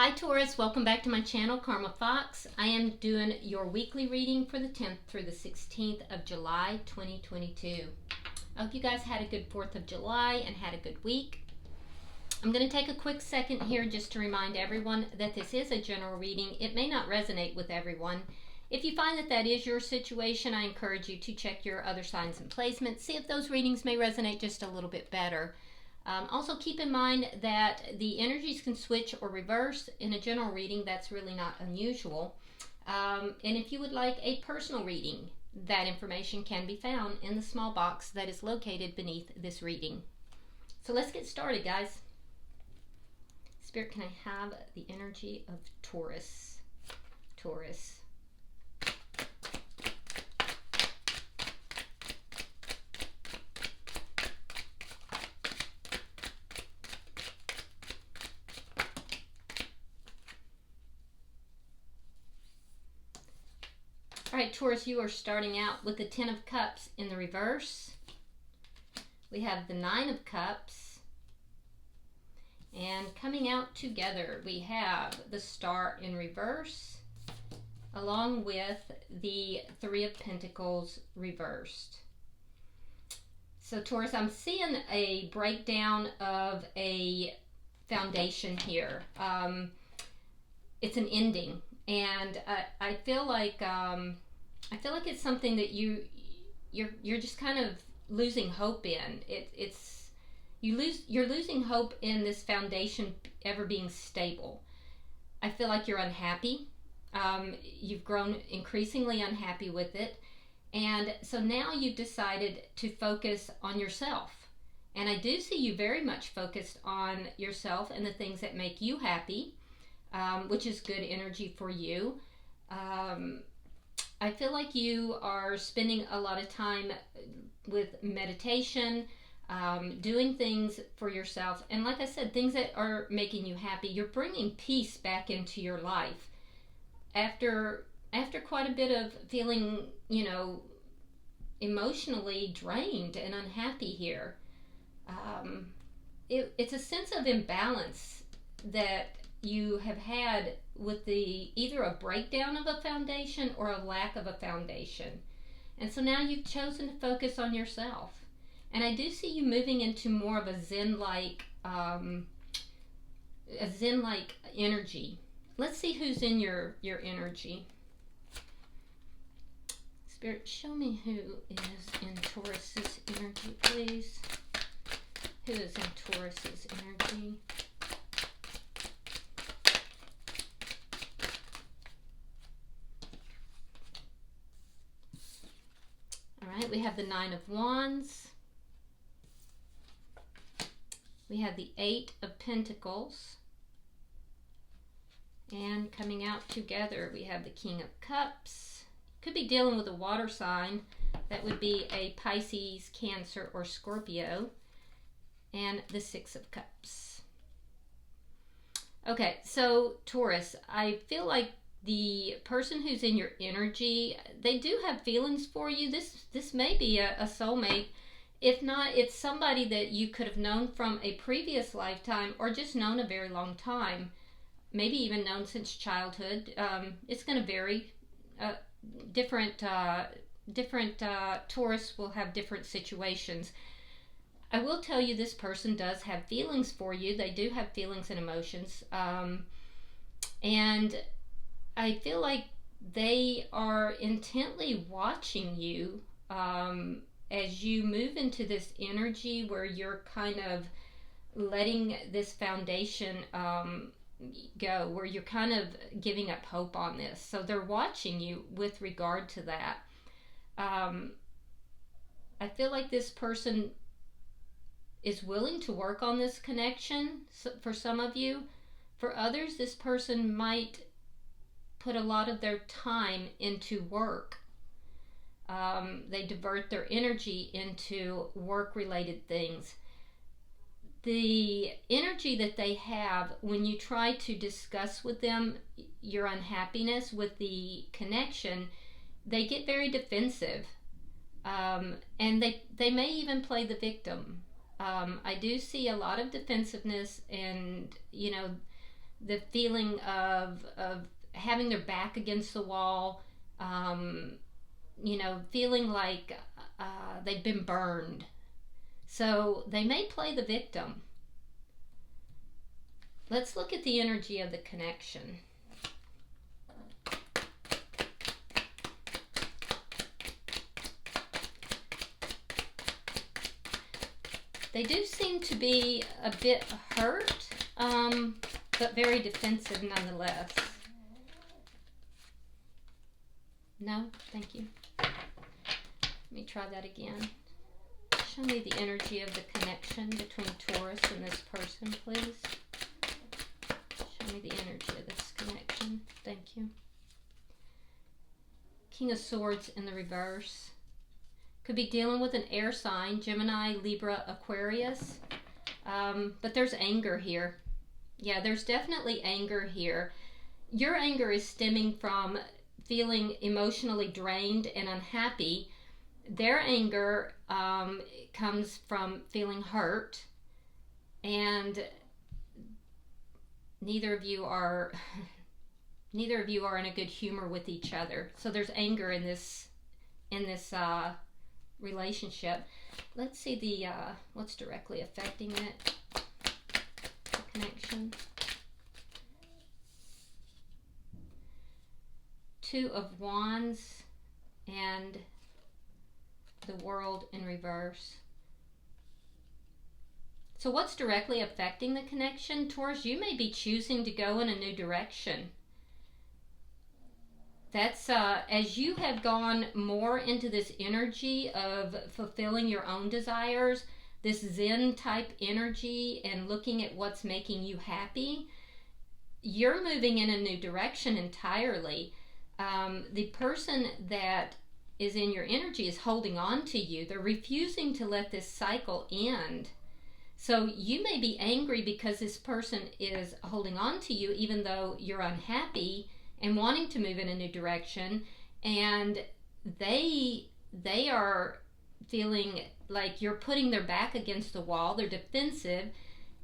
Hi Taurus, welcome back to my channel, Karma Fox. I am doing your weekly reading for the 10th through the 16th of July 2022. I hope you guys had a good 4th of July and had a good week. I'm going to take a quick second here just to remind everyone that this is a general reading. It may not resonate with everyone. If you find that that is your situation, I encourage you to check your other signs and placements, see if those readings may resonate just a little bit better. Also keep in mind that the energies can switch or reverse in a general reading. That's really not unusual. And if you would like a personal reading, that information can be found in the small box that is located beneath this reading. So let's get started, guys. Spirit, can I have the energy of Taurus? Taurus. All right, Taurus, you are starting out with the 10 of Cups in the reverse. We have the 9 of Cups. And coming out together, we have the Star in reverse, along with the 3 of Pentacles reversed. So, Taurus, I'm seeing a breakdown of a foundation here. It's an ending. And I feel like it's something that you're just kind of losing hope in. You're losing hope in this foundation ever being stable. I feel like you're unhappy. You've grown increasingly unhappy with it, and so now you've decided to focus on yourself. And I do see you very much focused on yourself and the things that make you happy. Which is good energy for you. I feel like you are spending a lot of time with meditation, doing things for yourself. And like I said, things that are making you happy. You're bringing peace back into your life. After quite a bit of feeling, emotionally drained and unhappy here. It's a sense of imbalance that you have had with either a breakdown of a foundation or a lack of a foundation. And so now you've chosen to focus on yourself. And I do see you moving into more of a zen-like energy. Let's see who's in your energy. Spirit, show me who is in Taurus's energy, please. Who is in Taurus's energy? We have the 9 of Wands. We have the 8 of Pentacles. And coming out together, we have the King of Cups. Could be dealing with a water sign. That would be a Pisces, Cancer, or Scorpio. And the 6 of Cups. Okay, so Taurus, I feel like the person who's in your energy, they do have feelings for you. This may be a soulmate. If not, it's somebody that you could have known from a previous lifetime or just known a very long time. Maybe even known since childhood. It's going to vary. Different Taurus will have different situations. I will tell you this person does have feelings for you. They do have feelings and emotions. And I feel like they are intently watching you as you move into this energy where you're kind of letting this foundation go, where you're kind of giving up hope on this. So they're watching you with regard to that. I feel like this person is willing to work on this connection for some of you. For others, this person might put a lot of their time into work. They divert their energy into work-related things. The energy that they have when you try to discuss with them your unhappiness with the connection, they get very defensive. And they may even play the victim. I do see a lot of defensiveness and, the feeling of having their back against the wall, you know, feeling like they've been burned. So they may play the victim. Let's look at the energy of the connection. They do seem to be a bit hurt, but very defensive nonetheless. No? Thank you. Let me try that again. Show me the energy of the connection between Taurus and this person, please. Show me the energy of this connection. Thank you. King of Swords in the reverse. Could be dealing with an air sign, Gemini, Libra, Aquarius. But there's anger here. Yeah, there's definitely anger here. Your anger is stemming from feeling emotionally drained and unhappy. Their anger comes from feeling hurt. And neither of you are in a good humor with each other. So there's anger in this relationship. Let's see the what's directly affecting it, the connection. Two of Wands and the World in reverse. So what's directly affecting the connection? Taurus, you may be choosing to go in a new direction. That's as you have gone more into this energy of fulfilling your own desires, this Zen type energy and looking at what's making you happy, you're moving in a new direction entirely. The person that is in your energy is holding on to you. They're refusing to let this cycle end. So you may be angry because this person is holding on to you even though you're unhappy and wanting to move in a new direction, and they are feeling like you're putting their back against the wall. They're defensive,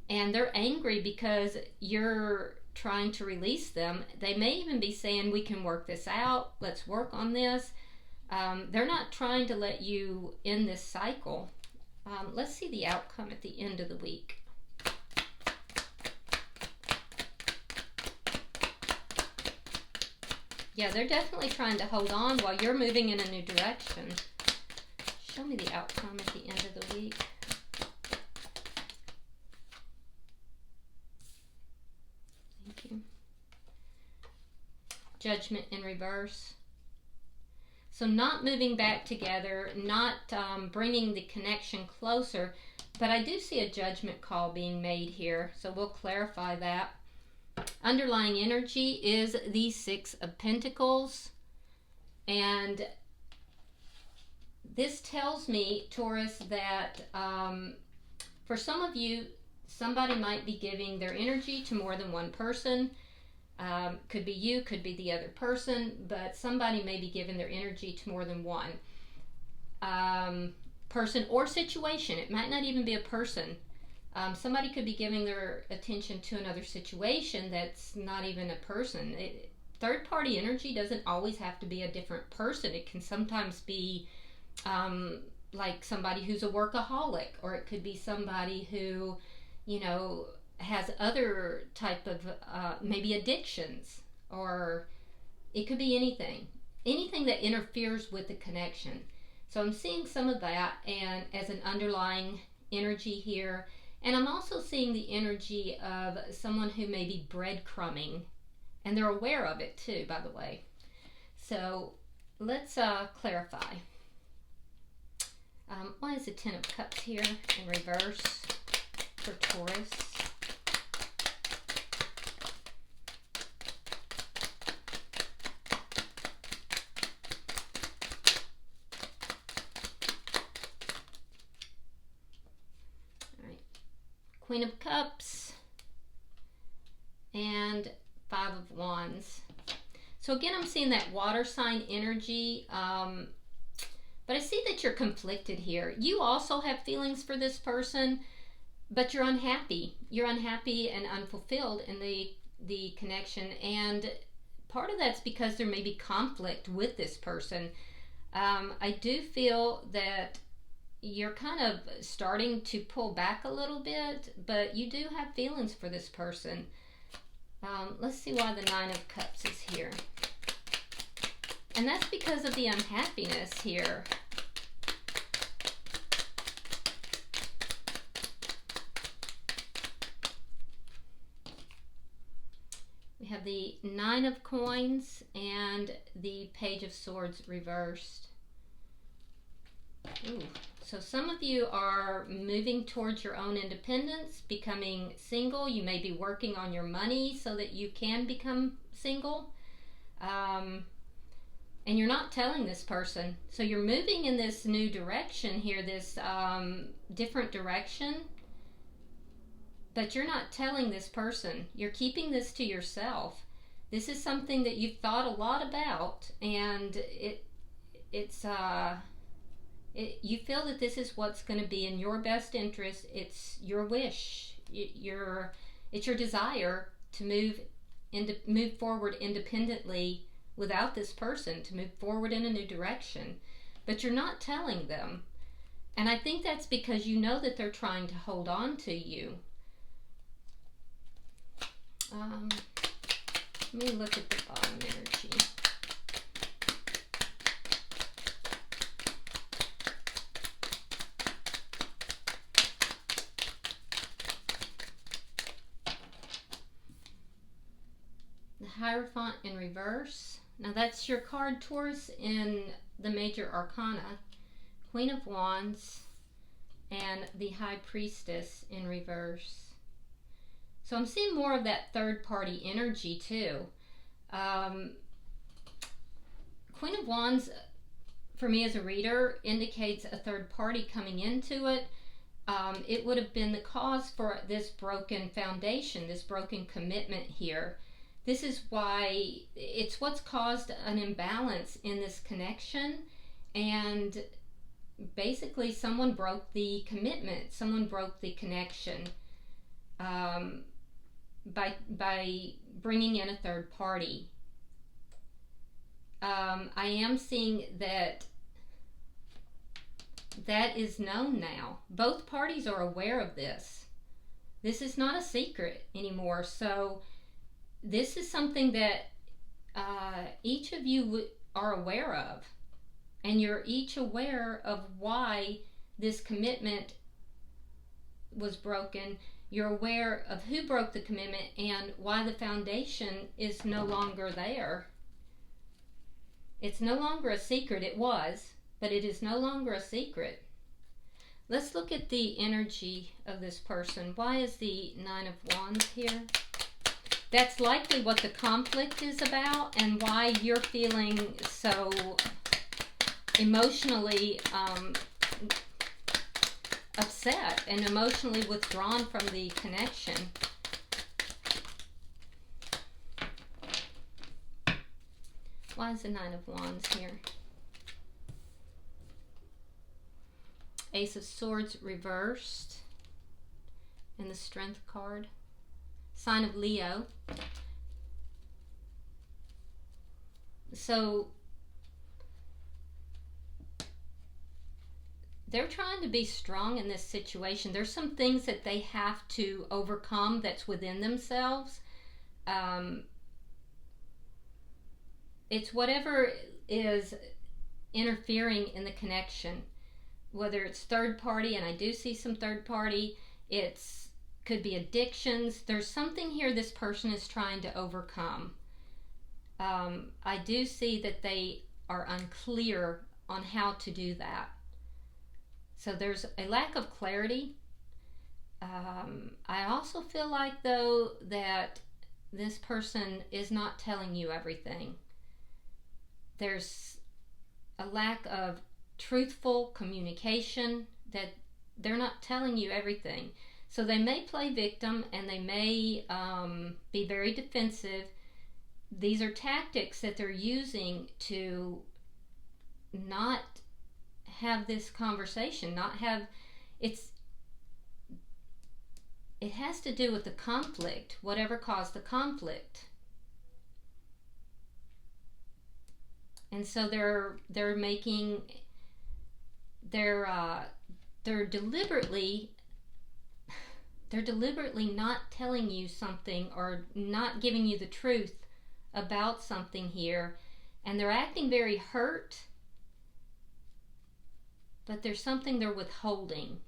and they're angry because you're trying to release them. They may even be saying, we can work this out, let's work on this. They're not trying to let you end this cycle. Let's see the outcome at the end of the week. Yeah, they're definitely trying to hold on while you're moving in a new direction. Show me the outcome at the end of the week. Thank you. Judgment in reverse. So not moving back together, not bringing the connection closer, but I do see a judgment call being made here, so we'll clarify that. Underlying energy is the Six of Pentacles, and this tells me, Taurus, that for some of you, somebody might be giving their energy to more than one person. Could be you, could be the other person, but somebody may be giving their energy to more than one person or situation. It might not even be a person. Somebody could be giving their attention to another situation that's not even a person. Third-party energy doesn't always have to be a different person. It can sometimes be like somebody who's a workaholic, or it could be somebody who, you know, has other type of maybe addictions, or it could be anything that interferes with the connection. So I'm seeing some of that and as an underlying energy here. And I'm also seeing the energy of someone who may be breadcrumbing, and they're aware of it too, by the way. So let's clarify. Why is the Ten of Cups here in reverse for Taurus? Queen of Cups and Five of Wands. So again, I'm seeing that water sign energy, but I see that you're conflicted here. You also have feelings for this person, but you're unhappy. You're unhappy and unfulfilled in the the connection, and part of that's because there may be conflict with this person. I do feel that you're kind of starting to pull back a little bit, but you do have feelings for this person. Let's see why the Nine of Cups is here. And that's because of the unhappiness here. We have the Nine of Coins and the Page of Swords reversed. Ooh. So some of you are moving towards your own independence, becoming single. You may be working on your money so that you can become single. And you're not telling this person. So you're moving in this new direction here, this different direction. But you're not telling this person. You're keeping this to yourself. This is something that you've thought a lot about, and you feel that this is what's going to be in your best interest. It's your wish. It's your desire to move forward independently without this person, to move forward in a new direction. But you're not telling them. And I think that's because you know that they're trying to hold on to you. Let me look at the bottom energy. The Hierophant in reverse. Now that's your card, Taurus, in the Major Arcana. Queen of Wands and the High Priestess in reverse. So I'm seeing more of that third party energy too. Queen of Wands, for me as a reader, indicates a third party coming into it. It would have been the cause for this broken foundation, this broken commitment here. This is why it's what's caused an imbalance in this connection, and basically someone broke the commitment, someone broke the connection. By bringing in a third party. I am seeing that is known now. Both parties are aware of this. This is not a secret anymore. So this is something that each of you are aware of. And you're each aware of why this commitment was broken. You're aware of who broke the commitment and why the foundation is no longer there. It's no longer a secret. It was, but it is no longer a secret. Let's look at the energy of this person. Why is the Nine of Wands here? That's likely what the conflict is about and why you're feeling so emotionally upset and emotionally withdrawn from the connection. Why is the Nine of Wands here? Ace of Swords reversed and the Strength card. Sign of Leo. So they're trying to be strong in this situation. There's some things that they have to overcome that's within themselves. It's whatever is interfering in the connection, whether it's third party, and I do see some third party. Could be addictions. There's something here this person is trying to overcome. I do see that they are unclear on how to do that. So there's a lack of clarity. I also feel like, though, that this person is not telling you everything. There's a lack of truthful communication, that they're not telling you everything. So they may play victim and they may be very defensive. These are tactics that they're using to not have this conversation, it has to do with the conflict, whatever caused the conflict. And so they're deliberately not telling you something or not giving you the truth about something here, and they're acting very hurt, but there's something they're withholding,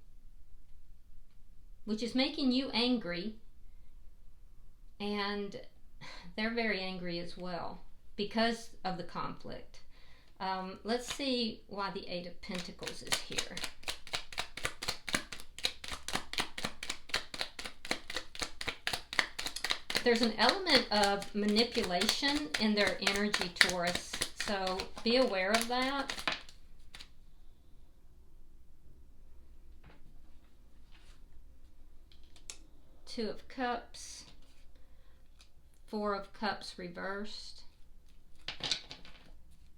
which is making you angry, and they're very angry as well because of the conflict. Let's see why the Eight of Pentacles is here. There's an element of manipulation in their energy, Taurus, so be aware of that. Two of Cups, Four of Cups reversed.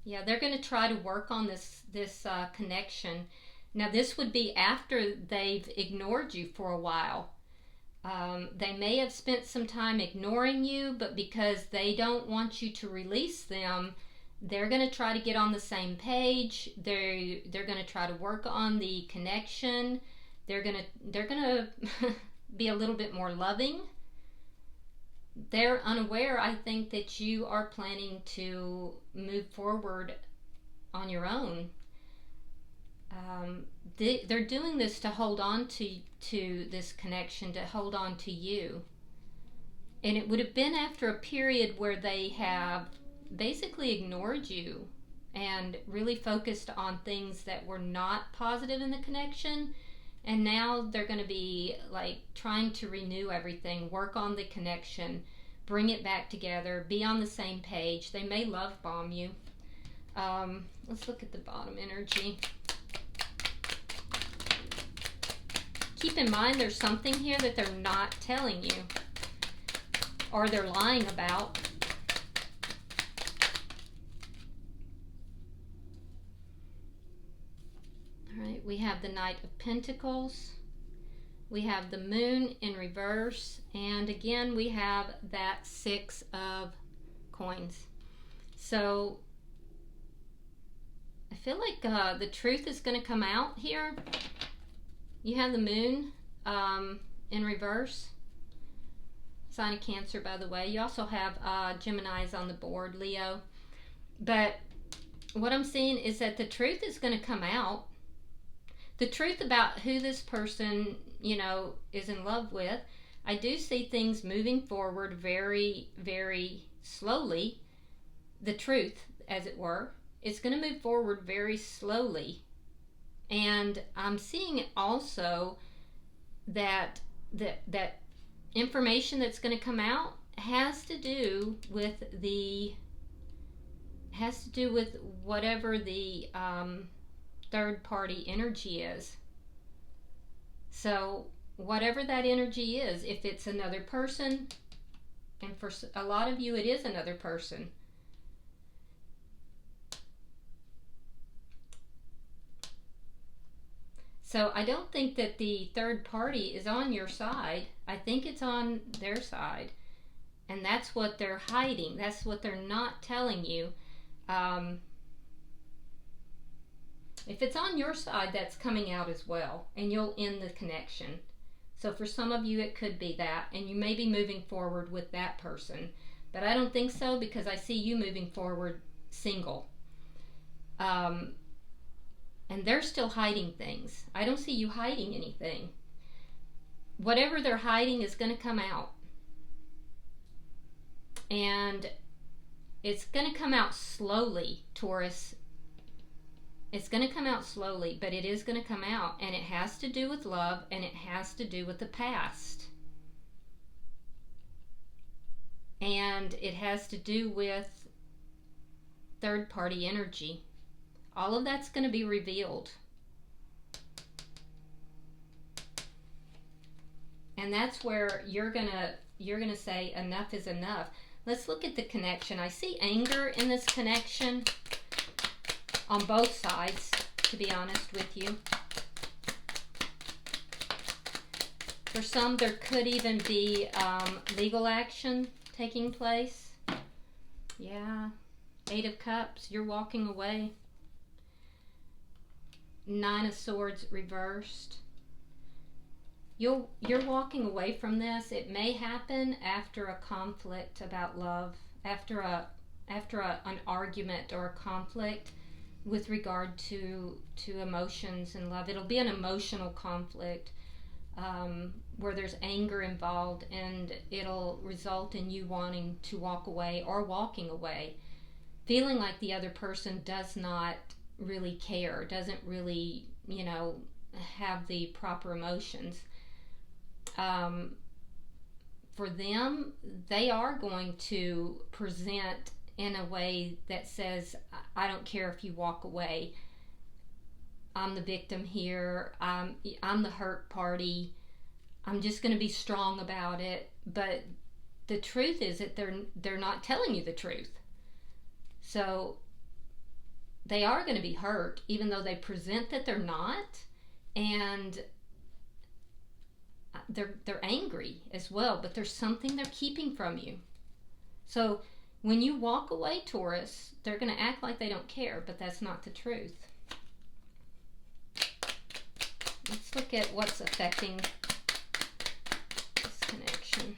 Yeah, they're going to try to work on this connection. Now, this would be after they've ignored you for a while. They may have spent some time ignoring you, but because they don't want you to release them, they're going to try to get on the same page. They're going to try to work on the connection. They're going to be a little bit more loving. They're unaware, I think, that you are planning to move forward on your own. They're doing this to hold on to this connection, to hold on to you. And it would have been after a period where they have basically ignored you and really focused on things that were not positive in the connection. And now they're going to be like trying to renew everything, work on the connection, bring it back together, be on the same page. They may love bomb you. Let's look at the bottom energy. Keep in mind there's something here that they're not telling you, or they're lying about. All right, we have the Knight of Pentacles. We have the Moon in reverse. And again, we have that Six of Coins. So I feel like the truth is going to come out here. You have the Moon in reverse. Sign of Cancer, by the way. You also have Geminis on the board, Leo. But what I'm seeing is that the truth is going to come out. The truth about who this person, you know, is in love with. I do see things moving forward very, very slowly. The truth, as it were, is going to move forward very slowly. And I'm seeing also that that information that's going to come out has to do with whatever the third party energy is. So whatever that energy is, if it's another person, and for a lot of you it is another person, so I don't think that the third party is on your side. I think it's on their side. And that's what they're hiding. That's what they're not telling you. If it's on your side, that's coming out as well. And you'll end the connection. So for some of you, it could be that. And you may be moving forward with that person. But I don't think so, because I see you moving forward single. And they're still hiding things. I don't see you hiding anything. Whatever they're hiding is going to come out. And it's going to come out slowly, Taurus. It's going to come out slowly, but it is going to come out. And it has to do with love, and it has to do with the past. And it has to do with third-party energy. All of that's going to be revealed. And that's where you're gonna say enough is enough. Let's look at the connection. I see anger in this connection on both sides, to be honest with you. For some, there could even be legal action taking place. Yeah. 8 of Cups, you're walking away. 9 of Swords reversed. You're walking away from this. It may happen after a conflict about love, after an argument or a conflict with regard to emotions and love. It'll be an emotional conflict where there's anger involved, and it'll result in you wanting to walk away or walking away, feeling like the other person does not really care, doesn't really, have the proper emotions. For them, they are going to present in a way that says, I don't care if you walk away. I'm the victim here. I'm the hurt party. I'm just going to be strong about it. But the truth is that they're not telling you the truth. So they are going to be hurt, even though they present that they're not, and they're angry as well. But there's something they're keeping from you. So when you walk away, Taurus, they're going to act like they don't care, but that's not the truth. Let's look at what's affecting this connection.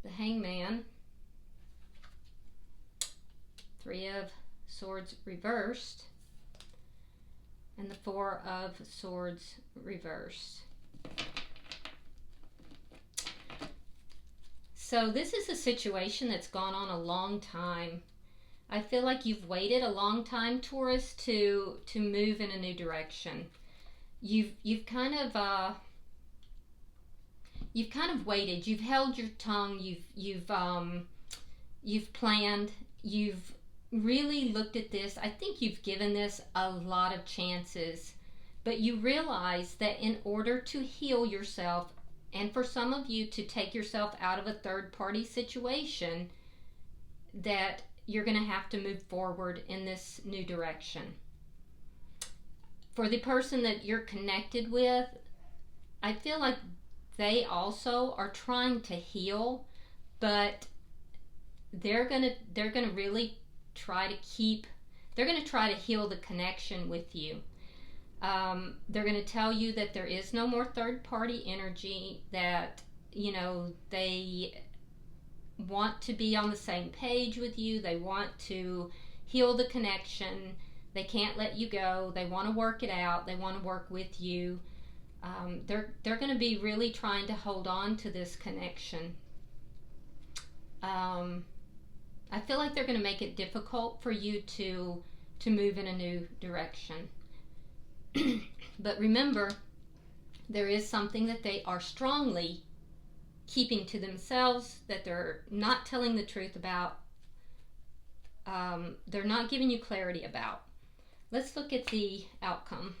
The Hangman, 3 of Swords reversed, and the 4 of Swords reversed. So this is a situation that's gone on a long time. I feel like you've waited a long time, Taurus, to move in a new direction. You've kind of waited. You've held your tongue. You've planned. You've really looked at this. I think you've given this a lot of chances, but you realize that in order to heal yourself, and for some of you to take yourself out of a third-party situation, that you're going to have to move forward in this new direction. For the person that you're connected with, I feel like they also are trying to heal, but they're going to really try to heal the connection with you. They're going to tell you that there is no more third-party energy, that, they want to be on the same page with you. They want to heal the connection. They can't let you go. They want to work it out. They want to work with you. They're going to be really trying to hold on to this connection. I feel like they're going to make it difficult for you to move in a new direction. But remember, there is something that they are strongly keeping to themselves, that they're not telling the truth about. They're not giving you clarity about. Let's look at the outcome.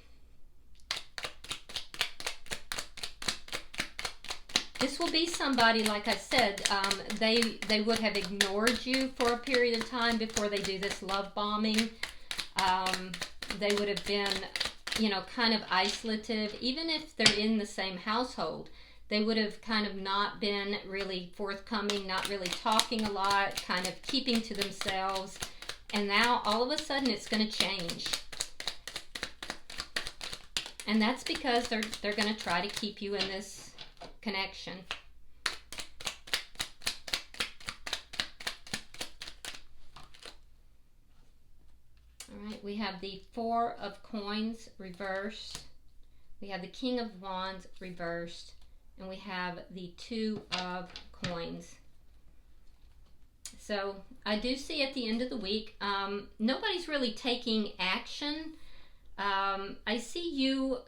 This will be somebody, like I said, they would have ignored you for a period of time before they do this love bombing. They would have been, kind of isolative. Even if they're in the same household, they would have kind of not been really forthcoming, not really talking a lot, kind of keeping to themselves. And now, all of a sudden, it's going to change. And that's because they're going to try to keep you in this connection. All right, we have the 4 of Coins reversed. We have the King of Wands reversed. And we have the 2 of Coins. So I do see at the end of the week, nobody's really taking action. I see you,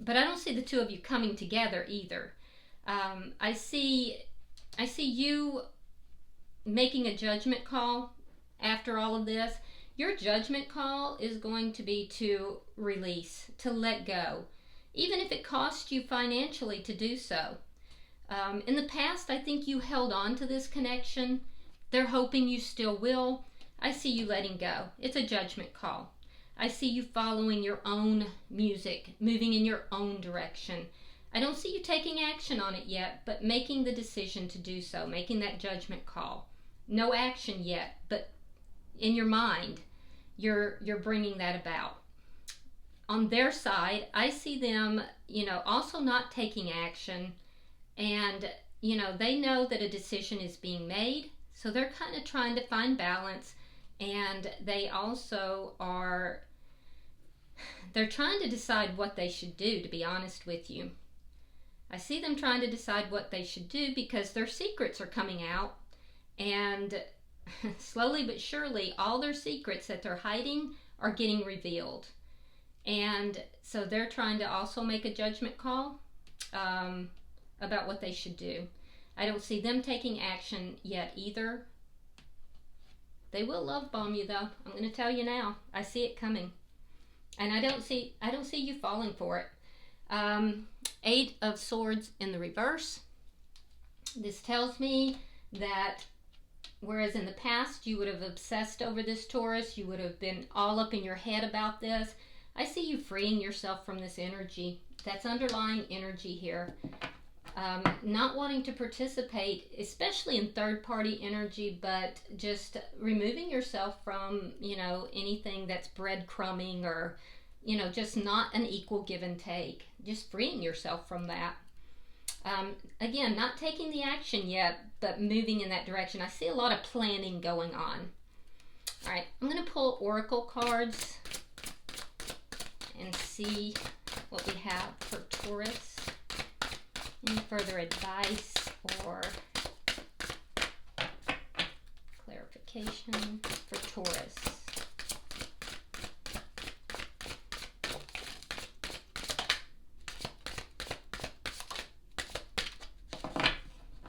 but I don't see the 2 of you coming together either. I see you making a judgment call after all of this. Your judgment call is going to be to release, to let go, even if it costs you financially to do so. In the past, I think you held on to this connection. They're hoping you still will. I see you letting go. It's a judgment call. I see you following your own music, moving in your own direction. I don't see you taking action on it yet, but making the decision to do so, making that judgment call. No action yet, but in your mind, you're bringing that about. On their side, I see them, also not taking action, and, they know that a decision is being made, so they're kind of trying to find balance, and they also they're trying to decide what they should do, to be honest with you. I see them trying to decide what they should do because their secrets are coming out, and slowly but surely all their secrets that they're hiding are getting revealed. And so they're trying to also make a judgment call about what they should do. I don't see them taking action yet either. They will love bomb you though. I'm going to tell you now. I see it coming. And I don't see you falling for it. 8 of Swords in the reverse. This tells me that whereas in the past you would have obsessed over this Taurus, you would have been all up in your head about this, I see you freeing yourself from this energy. That's underlying energy here. Not wanting to participate, especially in third-party energy, but just removing yourself from, anything that's breadcrumbing or, just not an equal give and take. Just freeing yourself from that. Again, not taking the action yet, but moving in that direction. I see a lot of planning going on. All right, I'm going to pull oracle cards and see what we have for Taurus. Any further advice or clarification for Taurus?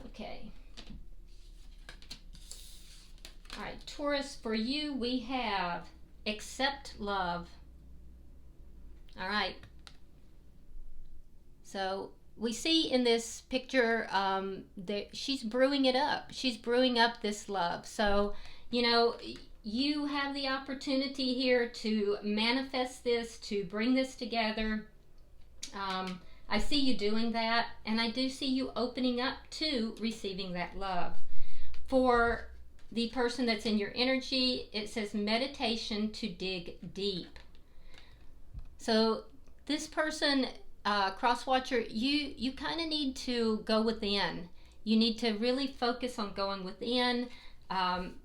Okay. All right, Taurus, for you we have accept love. All right. So we see in this picture that she's brewing it up. She's brewing up this love. So, you have the opportunity here to manifest this, to bring this together. I see you doing that, and I do see you opening up to receiving that love. For the person that's in your energy, it says meditation to dig deep. So this person, cross-watcher, you kind of need to go within. You need to really focus on going within,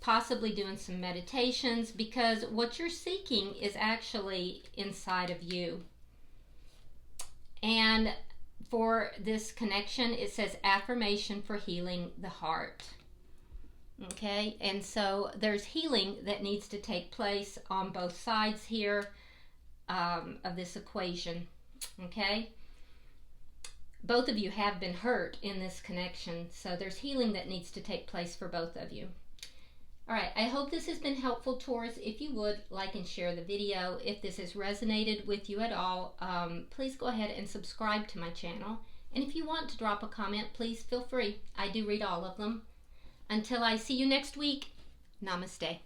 possibly doing some meditations, because what you're seeking is actually inside of you. And for this connection, it says affirmation for healing the heart. Okay, and so there's healing that needs to take place on both sides here of this equation. Okay, both of you have been hurt in this connection, so there's healing that needs to take place for both of you. All right, I hope this has been helpful, Taurus. If you would, like and share the video. If this has resonated with you at all, please go ahead and subscribe to my channel. And if you want to drop a comment, please feel free. I do read all of them. Until I see you next week, namaste.